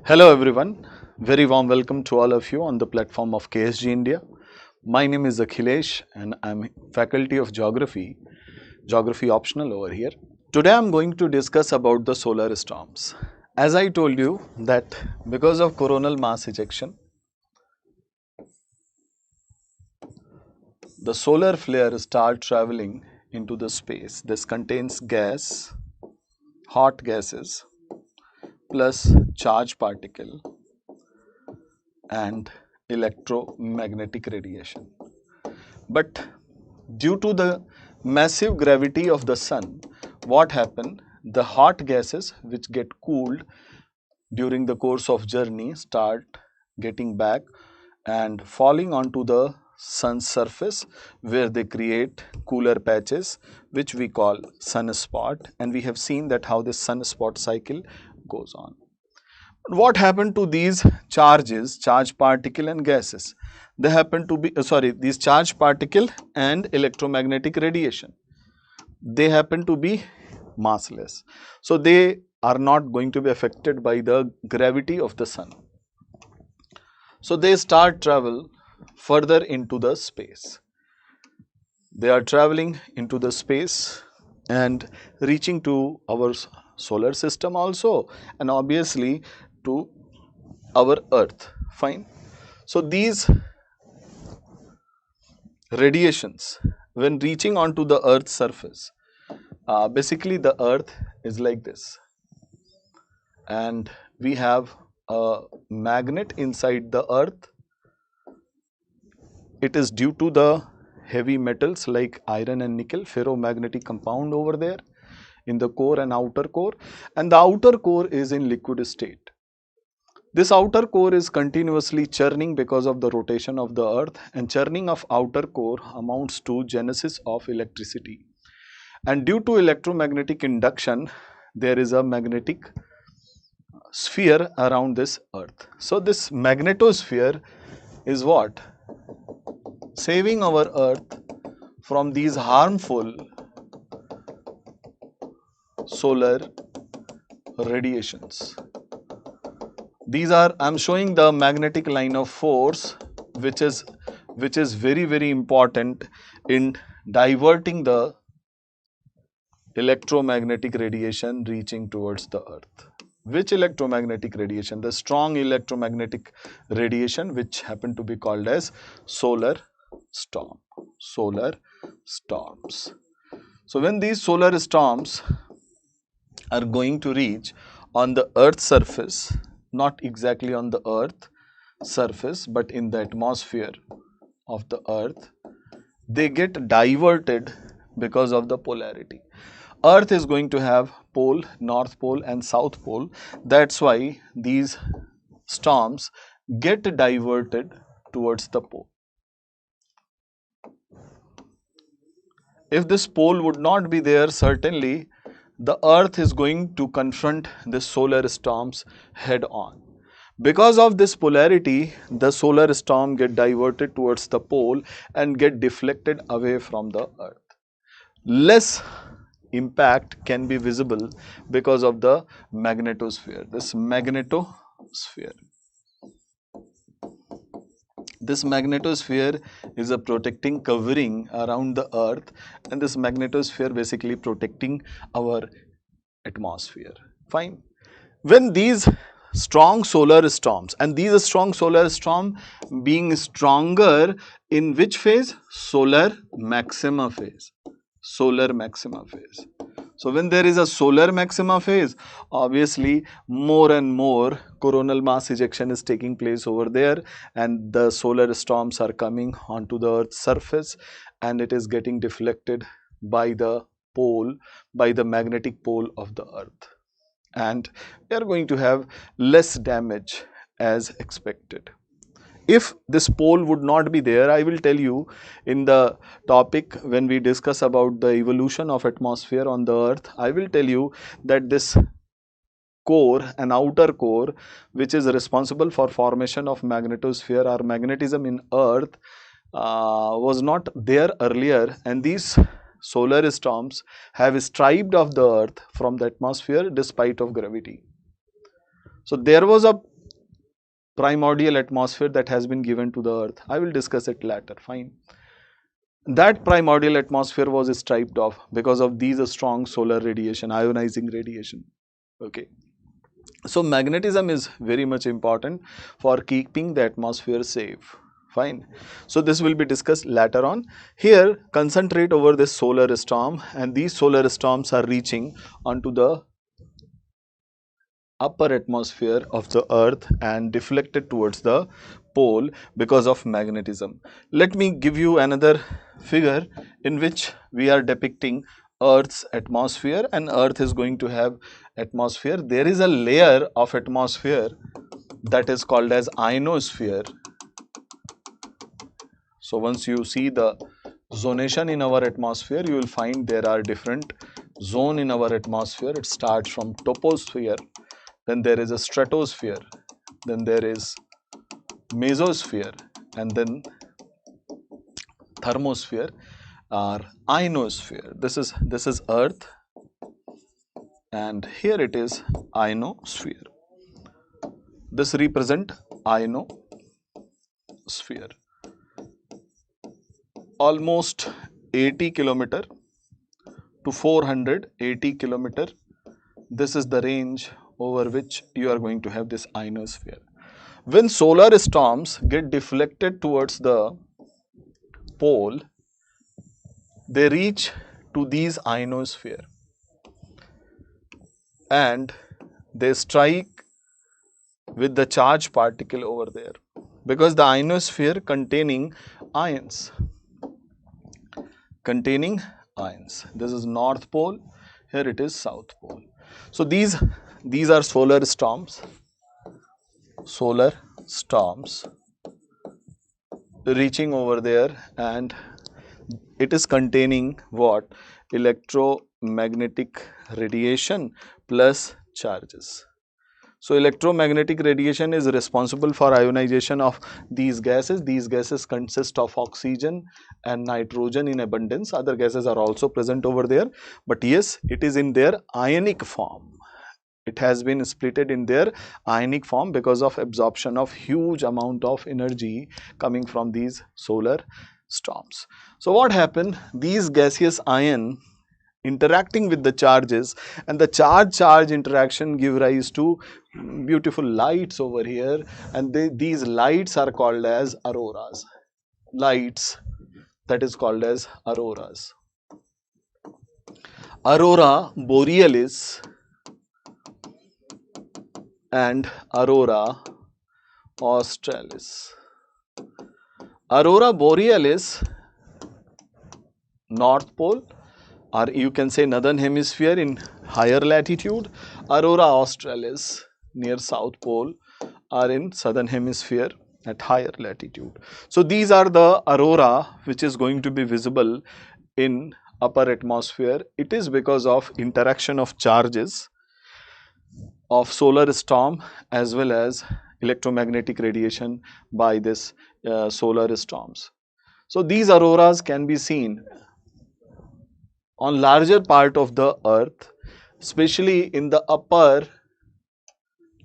Hello everyone, very warm welcome to all of you on the platform of KSG India. My name is Akhilesh and I'm faculty of geography optional over here. Today I'm going to discuss about the solar storms. As I told you that because of coronal mass ejection, the solar flare start traveling into the space. This contains gas, hot gases plus charged particle and electromagnetic radiation. But due to the massive gravity of the sun, what happened? The hot gases which get cooled during the course of journey start getting back and falling onto the sun's surface, where they create cooler patches which we call sunspot, and we have seen that how this sunspot cycle goes on. What happened to these charges, charged particle and gases? They happen to be, these charged particle and electromagnetic radiation. They happen to be massless. So, they are not going to be affected by the gravity of the sun. So, they start travel further into the space. They are traveling into the space and reaching to our solar system also, and obviously to our earth. Fine. So these radiations, when reaching onto the earth's surface, basically the earth is like this, and we have a magnet inside the earth. It is due to the heavy metals like iron and nickel, ferromagnetic compound over there in the core and outer core, and the outer core is in liquid state. This outer core is continuously churning because of the rotation of the earth, and churning of outer core amounts to genesis of electricity. And due to electromagnetic induction, there is a magnetic sphere around this earth. So this magnetosphere is what? Saving our earth from these harmful solar radiations. These are, I am showing the magnetic line of force which is very important in diverting the electromagnetic radiation reaching towards the earth. Which electromagnetic radiation? The strong electromagnetic radiation which happen to be called as solar storm. Solar storms. So when these solar storms are going to reach on the earth's surface, not exactly on the earth surface but in the atmosphere of the earth, they get diverted because of the polarity. Earth is going to have pole, north pole and south pole. That's why these storms get diverted towards the pole. If this pole would not be there, certainly the earth is going to confront the solar storms head on. Because of this polarity, the solar storm get diverted towards the pole and get deflected away from the earth. Less impact can be visible because of the magnetosphere. This magnetosphere. This magnetosphere is a protecting covering around the earth, and this magnetosphere basically protecting our atmosphere. Fine. When these strong solar storms, and these strong solar storm being stronger in which phase? Solar maxima phase. Solar maxima phase. So when there is a solar maxima phase, obviously more and more coronal mass ejection is taking place over there, and the solar storms are coming onto the earth's surface, and it is getting deflected by the pole, by the magnetic pole of the earth, and we are going to have less damage as expected. If this pole would not be there, I will tell you in the topic when we discuss about the evolution of atmosphere on the earth, I will tell you that this core, an outer core which is responsible for formation of magnetosphere or magnetism in earth, was not there earlier, and these solar storms have stripped off the earth from the atmosphere despite of gravity. So there was a primordial atmosphere that has been given to the earth. I will discuss it later, fine. That primordial atmosphere was striped off because of these strong solar radiation, ionizing radiation. Okay. So magnetism is very much important for keeping the atmosphere safe. Fine. So this will be discussed later on. Here concentrate over this solar storm, and these solar storms are reaching onto the upper atmosphere of the earth and deflected towards the pole because of magnetism. Let me give you another figure in which we are depicting earth's atmosphere, and earth is going to have atmosphere. There is a layer of atmosphere that is called as ionosphere. So once you see the zonation in our atmosphere, you will find there are different zone in our atmosphere. It starts from troposphere, then there is a stratosphere, then there is mesosphere, and then thermosphere or ionosphere. This is earth, and here it is ionosphere. This represent ionosphere. Almost 80 kilometer to 480 kilometer. This is the range over which you are going to have this ionosphere. When solar storms get deflected towards the pole, they reach to these ionosphere and they strike with the charged particle over there, because the ionosphere containing ions. This is north pole, here it is south pole. So these are solar storms reaching over there, and it is containing what? Electromagnetic radiation plus charges. So electromagnetic radiation is responsible for ionization of these gases. These gases consist of oxygen and nitrogen in abundance. Other gases are also present over there, but yes, it is in their ionic form. It has been splitted in their ionic form because of absorption of huge amount of energy coming from these solar storms. So what happened? These gaseous ion interacting with the charges, and the charge interaction give rise to beautiful lights over here, and these lights are called as auroras. Lights, that is called as auroras. Aurora borealis and aurora australis. Aurora borealis, north pole, or you can say northern hemisphere in higher latitude. Aurora australis near south pole are in southern hemisphere at higher latitude. So these are the aurora which is going to be visible in upper atmosphere. It is because of interaction of charges of solar storm as well as electromagnetic radiation by this solar storms. So these auroras can be seen on larger part of the earth, especially in the upper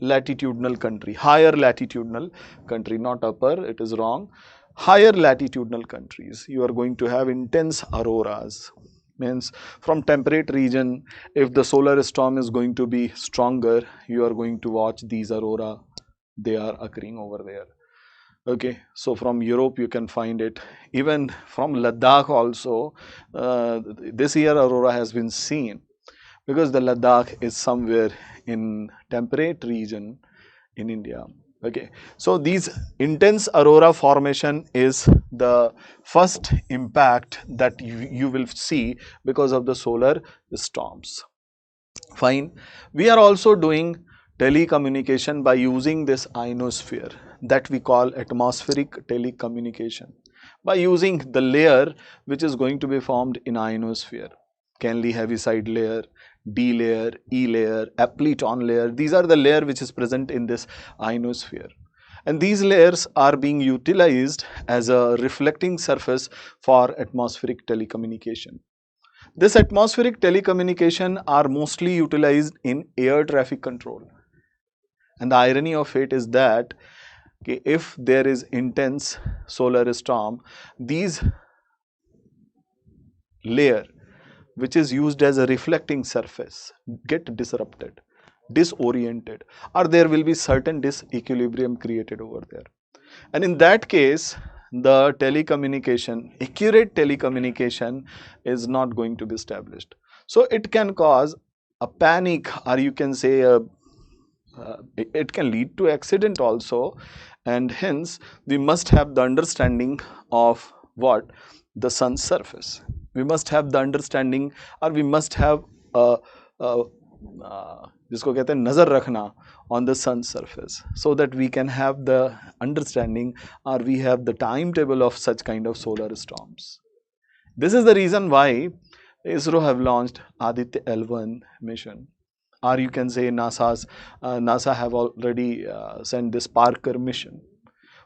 latitudinal country, higher latitudinal country, not upper, it is wrong. Higher latitudinal countries, you are going to have intense auroras. Means from temperate region, if the solar storm is going to be stronger, you are going to watch these aurora, they are occurring over there. Okay, so from Europe you can find it, even from Ladakh also. This year aurora has been seen because the Ladakh is somewhere in temperate region in India. Okay, so these intense aurora formation is the first impact that you will see because of the solar storms. Fine. We are also doing telecommunication by using this ionosphere that we call atmospheric telecommunication, by using the layer which is going to be formed in ionosphere. Canley heaviside layer, D layer, E layer, Appleton layer. These are the layer which is present in this ionosphere. And these layers are being utilized as a reflecting surface for atmospheric telecommunication. This atmospheric telecommunication are mostly utilized in air traffic control. And the irony of it is that Okay, if there is intense solar storm, these layer which is used as a reflecting surface get disrupted, disoriented, or there will be certain disequilibrium created over there. And in that case, the telecommunication, accurate telecommunication is not going to be established. So it can cause a panic, or you can say it can lead to accident also, and hence we must have the understanding of what the sun's surface. We must have the understanding, or we must have जिसको कहते हैं नजर रखना on the sun's surface, so that we can have the understanding, or we have the timetable of such kind of solar storms. This is the reason why ISRO have launched Aditya L1 mission, or you can say NASA have already sent this Parker mission.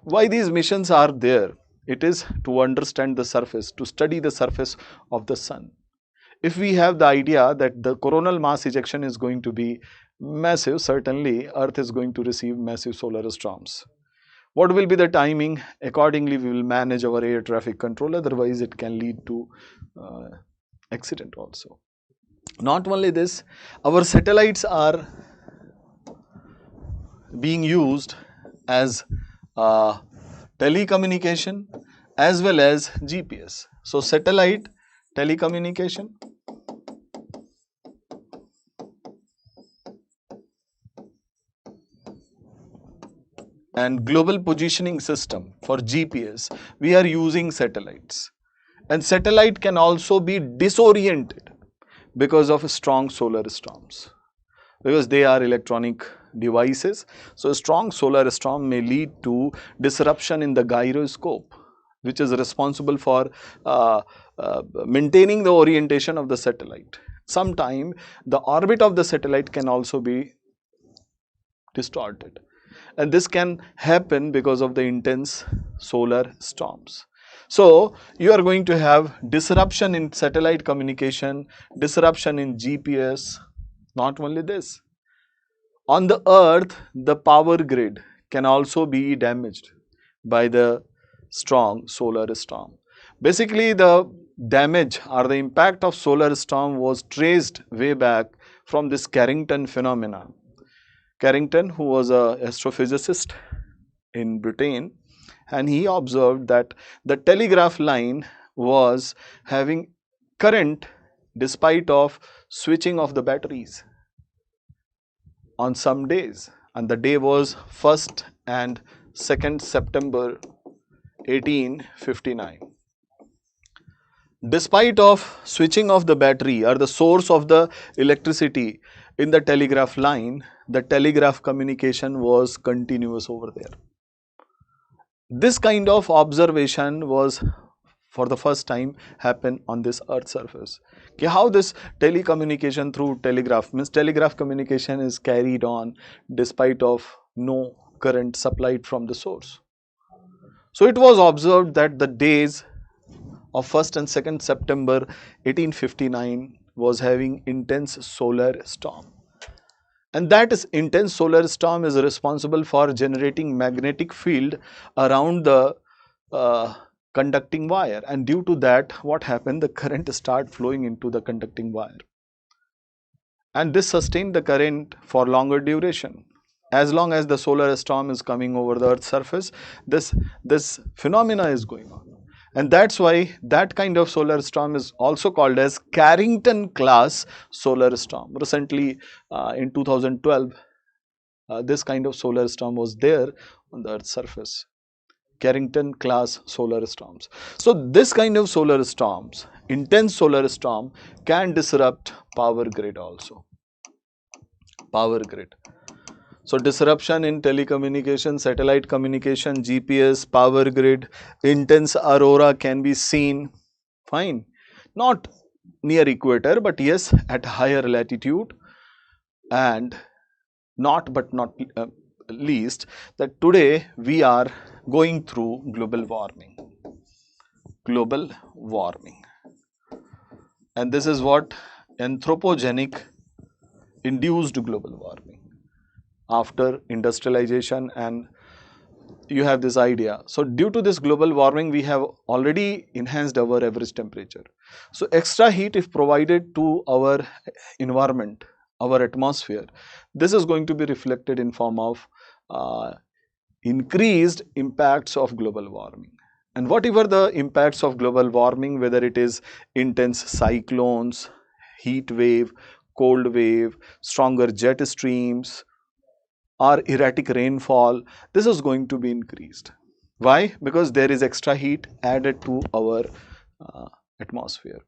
Why these missions are there? It is to understand the surface, to study the surface of the sun. If we have the idea that the coronal mass ejection is going to be massive, certainly Earth is going to receive massive solar storms. What will be the timing? Accordingly, we will manage our air traffic control, otherwise it can lead to accident also. Not only this, our satellites are being used as telecommunication as well as GPS. So satellite, telecommunication, and global positioning system. For GPS, we are using satellites, and satellite can also be disoriented because of strong solar storms, because they are electronic devices. So a strong solar storm may lead to disruption in the gyroscope, which is responsible for maintaining the orientation of the satellite. Sometime the orbit of the satellite can also be distorted, and this can happen because of the intense solar storms. So you are going to have disruption in satellite communication, disruption in GPS. Not only this, on the earth, the power grid can also be damaged by the strong solar storm. Basically, the damage or the impact of solar storm was traced way back from this Carrington phenomenon. Carrington, who was an astrophysicist in Britain, and he observed that the telegraph line was having current despite of switching of the batteries on some days, and the day was 1st and 2nd September 1859. Despite of switching off the battery or the source of the electricity in the telegraph line, the telegraph communication was continuous over there. This kind of observation was for the first time happen on this earth surface. Okay, how this telecommunication through telegraph, means telegraph communication is carried on despite of no current supplied from the source. So it was observed that the days of 1st and 2nd September 1859 was having intense solar storm, and that is intense solar storm is responsible for generating magnetic field around the conducting wire, and due to that, what happened, the current start flowing into the conducting wire, and this sustained the current for longer duration. As long as the solar storm is coming over the earth's surface, this phenomena is going on, and that's why that kind of solar storm is also called as Carrington class solar storm. Recently in 2012 this kind of solar storm was there on the earth's surface, Carrington class solar storms. So this kind of solar storms, intense solar storm, can disrupt power grid also. Power grid. So disruption in telecommunication, satellite communication, GPS, power grid, intense aurora can be seen, fine, not near equator, but yes, at higher latitude, and not least that today we are going through global warming, and this is what anthropogenic induced global warming. After industrialization and you have this idea. So due to this global warming, we have already enhanced our average temperature. So extra heat, if provided to our environment, our atmosphere, this is going to be reflected in form of increased impacts of global warming. And whatever the impacts of global warming, whether it is intense cyclones, heat wave, cold wave, stronger jet streams, or erratic rainfall, this is going to be increased. Why? Because there is extra heat added to our uh, atmosphere.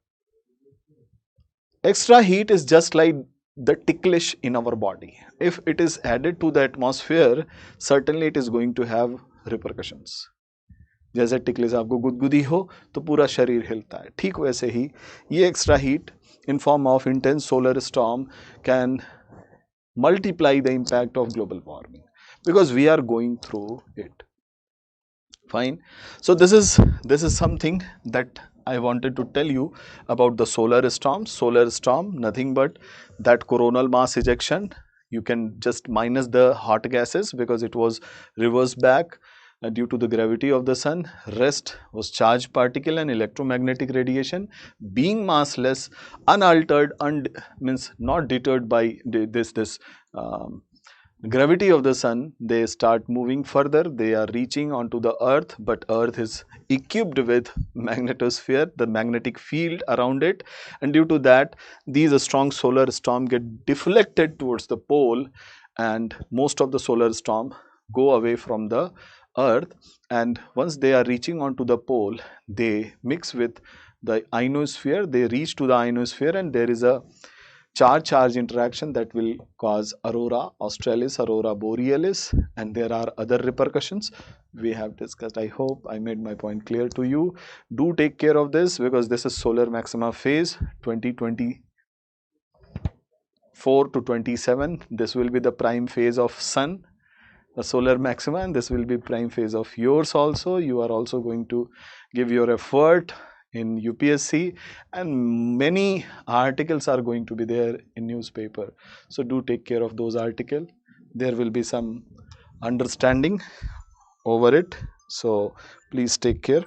Extra heat is just like the ticklish in our body. If it is added to the atmosphere, certainly it is going to have repercussions. जैसे टिकलिस आपको गुदगुदी हो तो पूरा शरीर हिलता है, ठीक वैसे ही ये extra heat in form of intense solar storm can multiply the impact of global warming because we are going through it. Fine. So this is something that I wanted to tell you about the solar storm. Solar storm, nothing but that coronal mass ejection. You can just minus the hot gases because it was reversed back due to the gravity of the sun. Rest was charged particle and electromagnetic radiation being massless, unaltered, means not deterred by this gravity of the sun. They start moving further, they are reaching onto the earth, but earth is equipped with magnetosphere, the magnetic field around it, and due to that these strong solar storm get deflected towards the pole, and most of the solar storm go away from the earth, and once they are reaching onto the pole, they mix with the ionosphere, they reach to the ionosphere, and there is a charge interaction that will cause aurora australis, aurora borealis, and there are other repercussions we have discussed. I hope I made my point clear to you. Do take care of this because this is solar maxima phase 2024 to 27. This will be the prime phase of sun, the solar maxima, and this will be prime phase of yours also. You are also going to give your effort in UPSC, and many articles are going to be there in newspaper. So do take care of those articles. There will be some understanding over it. So please take care.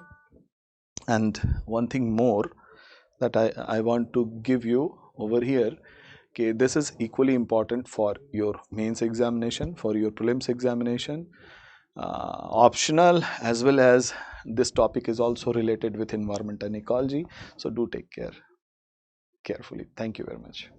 And one thing more that I want to give you over here. Okay, this is equally important for your mains examination, for your prelims examination, optional, as well as this topic is also related with environment and ecology. So do take care carefully. Thank you very much.